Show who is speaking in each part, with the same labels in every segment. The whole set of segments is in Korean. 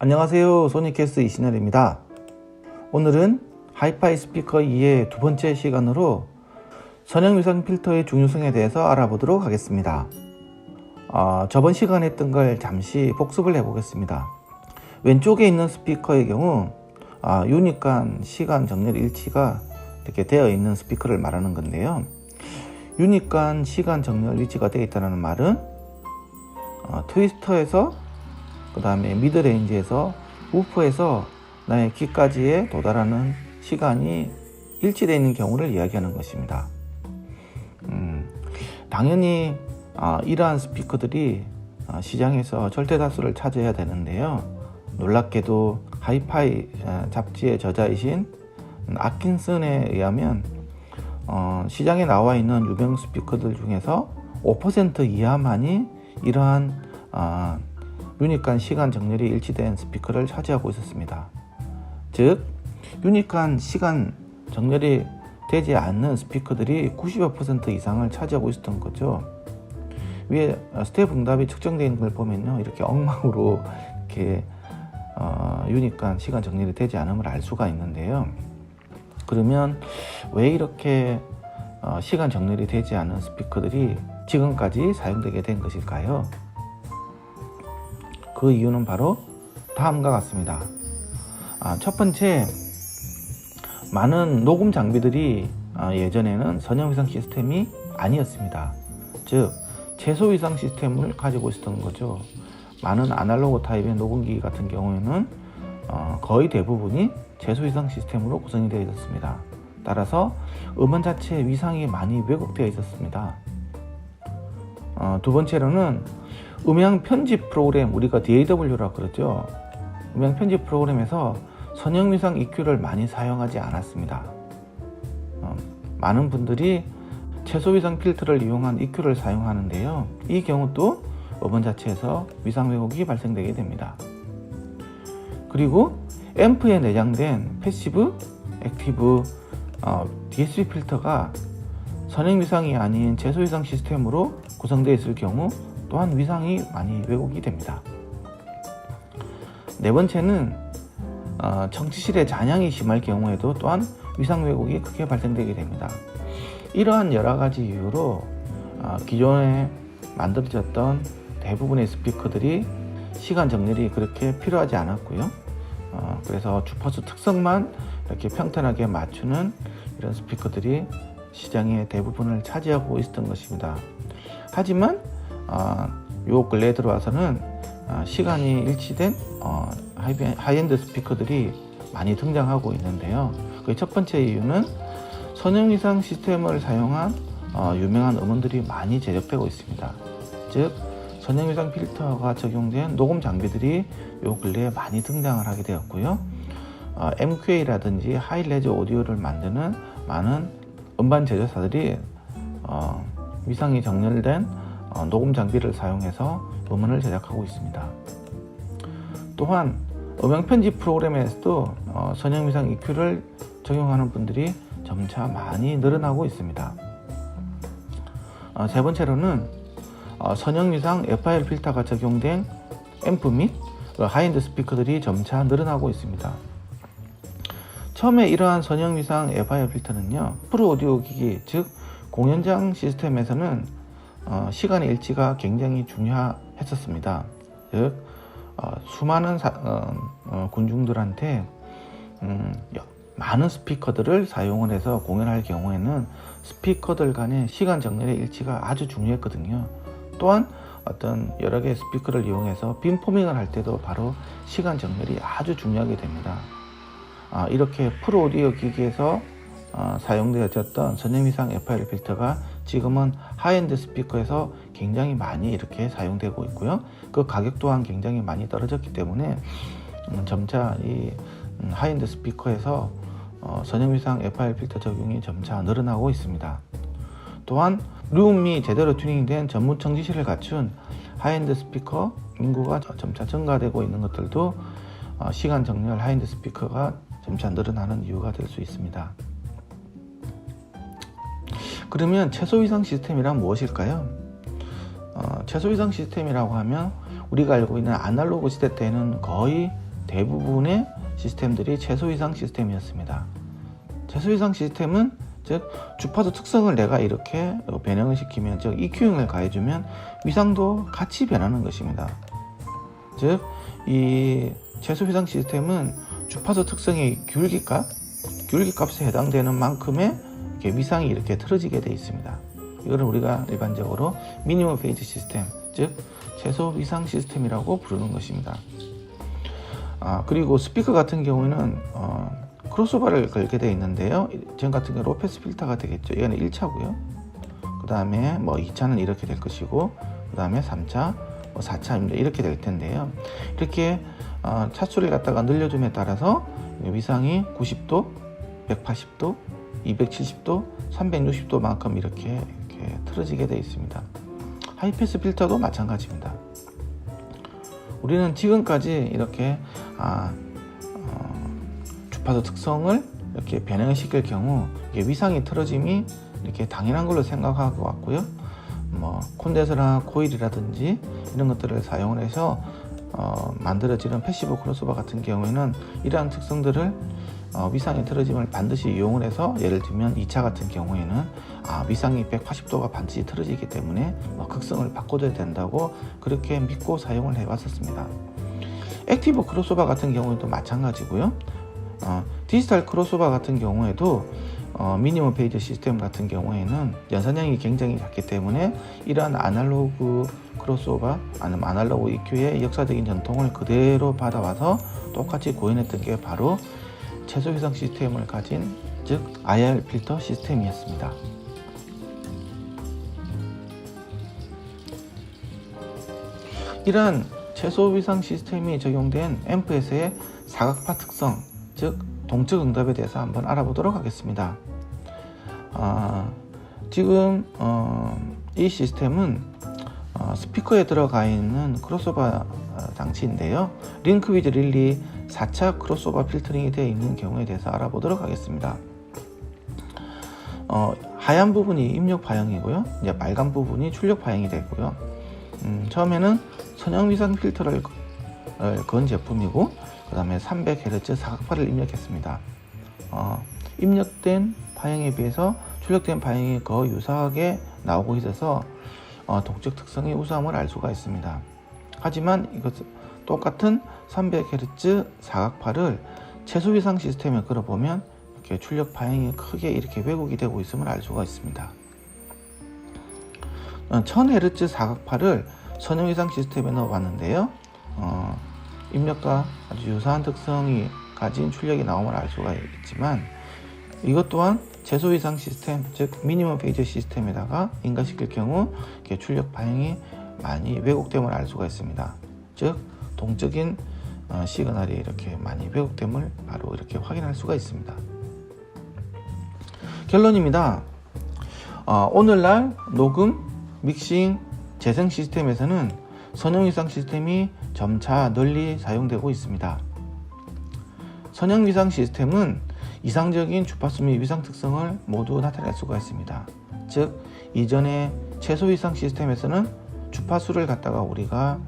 Speaker 1: 안녕하세요, 소니캐스트 이신열입니다. 오늘은 하이파이 스피커 2의 두 번째 시간으로 선형위상 필터의 중요성에 대해서 알아보도록 하겠습니다. 저번 시간에 했던 걸 잠시 복습을 해보겠습니다. 왼쪽에 있는 스피커의 경우 유니칸 시간 정렬 일치가 이렇게 되어 있는 스피커를 말하는 건데요. 유니칸 시간 정렬 일치가 되어 있다는 말은 트위스터에서 그 다음에 미드레인지에서 우퍼에서 나의 귀까지에 도달하는 시간이 일치되어 있는 경우를 이야기하는 것입니다. 당연히 이러한 스피커들이 시장에서 절대 다수를 차지해야 되는데요. 놀랍게도 하이파이 잡지의 저자이신 아킨슨에 의하면 시장에 나와 있는 유명 스피커들 중에서 5% 이하만이 이러한 유니칸 시간 정렬이 일치된 스피커를 차지하고 있었습니다. 즉 유니칸 시간 정렬이 되지 않는 스피커들이 90% 이상을 차지하고 있었던 거죠. 위에 스텝 응답이 측정되어 있는 걸 보면요, 이렇게 엉망으로 이렇게 유니칸 시간 정렬이 되지 않음을 알 수가 있는데요. 그러면 왜 이렇게 시간 정렬이 되지 않은 스피커들이 지금까지 사용되게 된 것일까요? 그 이유는 바로 다음과 같습니다. 첫 번째, 많은 녹음 장비들이 예전에는 선형위상 시스템이 아니었습니다. 즉 최소위상 시스템을 가지고 있었던 거죠. 많은 아날로그 타입의 녹음기 같은 경우에는 거의 대부분이 최소위상 시스템으로 구성이 되어 있었습니다. 따라서 음원 자체의 위상이 많이 왜곡되어 있었습니다. 두 번째로는 음향 편집 프로그램, 우리가 DAW라고 그러죠. 음향 편집 프로그램에서 선형위상 EQ를 많이 사용하지 않았습니다. 많은 분들이 최소위상 필터를 이용한 EQ를 사용하는데요. 이 경우도 음원 자체에서 위상 왜곡이 발생되게 됩니다. 그리고 앰프에 내장된 패시브, 액티브 DSP 필터가 선형위상이 아닌 최소위상 시스템으로 구성되어 있을 경우 또한 위상이 많이 왜곡이 됩니다. 네 번째는 청취실의 잔향이 심할 경우에도 또한 위상 왜곡이 크게 발생되게 됩니다. 이러한 여러 가지 이유로 기존에 만들어졌던 대부분의 스피커들이 시간 정렬이 그렇게 필요하지 않았고요. 그래서 주파수 특성만 이렇게 평탄하게 맞추는 이런 스피커들이 시장의 대부분을 차지하고 있었던 것입니다. 하지만 요 근래에 들어와서는 시간이 일치된 하이엔드 스피커들이 많이 등장하고 있는데요. 그 첫 번째 이유는 선형위상 시스템을 사용한 유명한 음원들이 많이 제작되고 있습니다. 즉 선형위상 필터가 적용된 녹음 장비들이 요 근래에 많이 등장을 하게 되었고요. MQA라든지 하이레즈 오디오를 만드는 많은 음반 제조사들이 위상이 정렬된 녹음 장비를 사용해서 음원을 제작하고 있습니다. 또한 음향 편집 프로그램에서도 선형위상 EQ를 적용하는 분들이 점차 많이 늘어나고 있습니다. 세 번째로는 선형위상 FIR 필터가 적용된 앰프 및 하이엔드 스피커들이 점차 늘어나고 있습니다. 처음에 이러한 선형위상 FIR 필터는요, 프로 오디오 기기, 즉 공연장 시스템에서는 시간의 일치가 굉장히 중요했었습니다. 즉 수많은 군중들한테 많은 스피커들을 사용을 해서 공연할 경우에는 스피커들 간의 시간 정렬의 일치가 아주 중요했거든요. 또한 어떤 여러 개의 스피커를 이용해서 빔포밍을 할 때도 바로 시간 정렬이 아주 중요하게 됩니다. 이렇게 프로 오디오 기기에서 사용되어졌던 선형위상 FIR 필터가 지금은 하이엔드 스피커에서 굉장히 많이 이렇게 사용되고 있고요. 그 가격 또한 굉장히 많이 떨어졌기 때문에 점차 이 하이엔드 스피커에서 선형위상 FIR 필터 적용이 점차 늘어나고 있습니다. 또한 룸이 제대로 튜닝된 전문 청취실을 갖춘 하이엔드 스피커 인구가 점차 증가되고 있는 것들도 시간 정렬 하이엔드 스피커가 점차 늘어나는 이유가 될 수 있습니다. 그러면 최소위상 시스템이란 무엇일까요? 최소위상 시스템이라고 하면 우리가 알고 있는 아날로그 시대 때는 거의 대부분의 시스템들이 최소 위상 시스템이었습니다. 최소 위상 시스템은 즉 주파수 특성을 내가 이렇게 변형을 시키면, 즉 EQ형을 가해주면 위상도 같이 변하는 것입니다. 즉 이 최소 위상 시스템은 주파수 특성의 귤기값에 해당되는 만큼의 이렇게 위상이 이렇게 틀어지게 되어 있습니다. 이거를 우리가 일반적으로 미니멈 페이지 시스템, 즉 최소 위상 시스템이라고 부르는 것입니다. 그리고 스피커 같은 경우에는 크로스오버를 걸게 되어 있는데요. 지금 같은 경우 로패스 필터가 되겠죠. 이거는 1차고요. 그 다음에 2차는 이렇게 될 것이고, 그 다음에 3차, 4차입니다. 이렇게 될 텐데요. 이렇게 차수를 갖다가 늘려줌에 따라서 위상이 90도, 180도, 270도, 360도만큼 이렇게 틀어지게 되어 있습니다. 하이패스 필터도 마찬가지입니다. 우리는 지금까지 이렇게 주파수 특성을 이렇게 변형시킬 경우 위상이 틀어짐이 이렇게 당연한 걸로 생각하고 왔고요. 콘덴서나 코일이라든지 이런 것들을 사용을 해서 만들어지는 패시브 크로스오버 같은 경우에는 이러한 특성들을 위상이 틀어짐을 반드시 이용을 해서, 예를 들면 2차 같은 경우에는 위상이 180도가 반드시 틀어지기 때문에 극성을 바꿔줘야 된다고 그렇게 믿고 사용을 해왔었습니다. 액티브 크로스오버 같은 경우에도 마찬가지고요. 디지털 크로스오버 같은 경우에도 미니멈 페이지 시스템 같은 경우에는 연산량이 굉장히 작기 때문에 이러한 아날로그 크로스오버 아니면 아날로그 EQ의 역사적인 전통을 그대로 받아와서 똑같이 구현했던 게 바로 최소 위상 시스템을 가진, 즉 IR 필터 시스템이었습니다. 이러한 최소 위상 시스템이 적용된 앰프에서의 사각파 특성, 즉 동적 응답에 대해서 한번 알아보도록 하겠습니다. 지금 이 시스템은 스피커에 들어가 있는 크로스오버 장치인데요. 링크 위즈 릴리 4차 크로스오버 필터링이 되어 있는 경우에 대해서 알아보도록 하겠습니다. 하얀 부분이 입력 파형이고요. 이제 빨간 부분이 출력 파형이 되고요. 처음에는 선형 위상 필터를 건 제품이고, 그 다음에 300Hz 사각파를 입력했습니다. 입력된 파형에 비해서 출력된 파형이 거의 유사하게 나오고 있어서 동적 특성의 우수함을 알 수가 있습니다. 하지만 이것 똑같은 300Hz 사각파를 최소 위상 시스템에 걸어보면 이렇게 출력 파형이 크게 이렇게 왜곡이 되고 있음을 알 수가 있습니다. 1000Hz 사각파를 선형 위상 시스템에 넣어봤는데요. 입력과 아주 유사한 특성이 가진 출력이 나옴을 알 수가 있지만, 이것 또한 최소 위상 시스템, 즉 미니멈 페이지 시스템에다가 인가시킬 경우 출력 파형이 많이 왜곡됨을 알 수가 있습니다. 즉 동적인 시그널이 이렇게 많이 왜곡됨을 바로 이렇게 확인할 수가 있습니다. 결론입니다. 오늘날 녹음, 믹싱, 재생 시스템에서는 선형 위상 시스템이 점차 널리 사용되고 있습니다. 선형 위상 시스템은 이상적인 주파수 및 위상 특성을 모두 나타낼 수가 있습니다. 즉 이전의 최소 위상 시스템에서는 주파수를 갖다가 우리가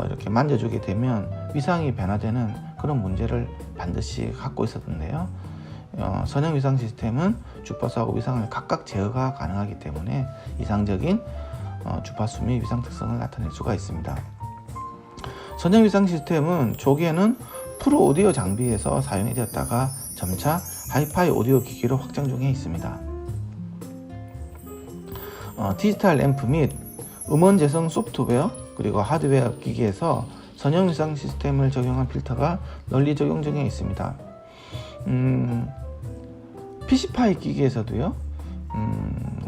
Speaker 1: 이렇게 만져주게 되면 위상이 변화되는 그런 문제를 반드시 갖고 있었는데요. 선형 위상 시스템은 주파수하고 위상을 각각 제어가 가능하기 때문에 이상적인 주파수 및 위상 특성을 나타낼 수가 있습니다. 선형 위상 시스템은 초기에는 프로 오디오 장비에서 사용이 되었다가 점차 하이파이 오디오 기기로 확장 중에 있습니다. 디지털 앰프 및 음원 재생 소프트웨어 그리고 하드웨어 기기에서 선형 위상 시스템을 적용한 필터가 널리 적용 중에 있습니다. PC파이 기기에서도요,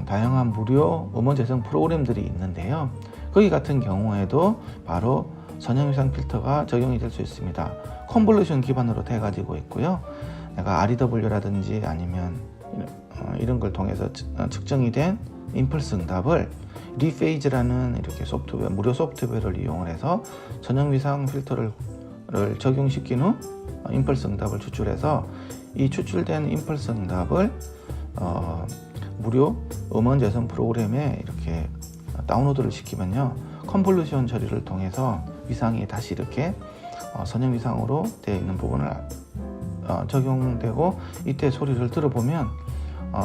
Speaker 1: 다양한 무료 음원 재생 프로그램들이 있는데요. 거기 같은 경우에도 바로 선형 위상 필터가 적용이 될 수 있습니다. 컨볼루션 기반으로 돼 가지고 있고요. 내가 REW라든지 아니면 이런 걸 통해서 측정이 된 임펄스 응답을 리페이즈라는 이렇게 소프트웨어, 무료 소프트웨어를 이용을 해서 선형 위상 필터를 적용시킨 후 임펄스 응답을 추출해서 이 추출된 임펄스 응답을 무료 음원 재생 프로그램에 이렇게 다운로드를 시키면요, 컨볼루션 처리를 통해서 위상이 다시 이렇게 선형위상으로 되어 있는 부분을 적용되고, 이때 소리를 들어보면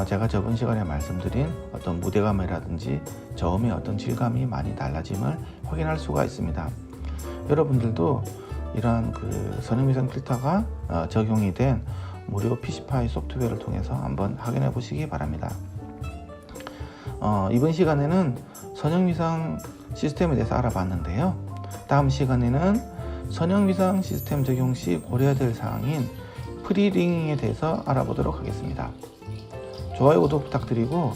Speaker 1: 제가 저번 시간에 말씀드린 어떤 무대감이라든지 저음의 어떤 질감이 많이 달라짐을 확인할 수가 있습니다. 여러분들도 이러한 그 선형위상 필터가 적용이 된 무료 PCPi 소프트웨어를 통해서 한번 확인해 보시기 바랍니다. 이번 시간에는 선형위상 시스템에 대해서 알아봤는데요. 다음 시간에는 선형위상 시스템 적용 시 고려해야 될 사항인 프리링잉에 대해서 알아보도록 하겠습니다. 좋아요, 구독 부탁드리고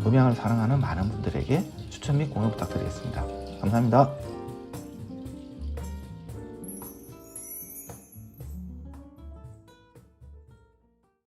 Speaker 1: 음향을 사랑하는 많은 분들에게 추천 및 공유 부탁드리겠습니다. 감사합니다.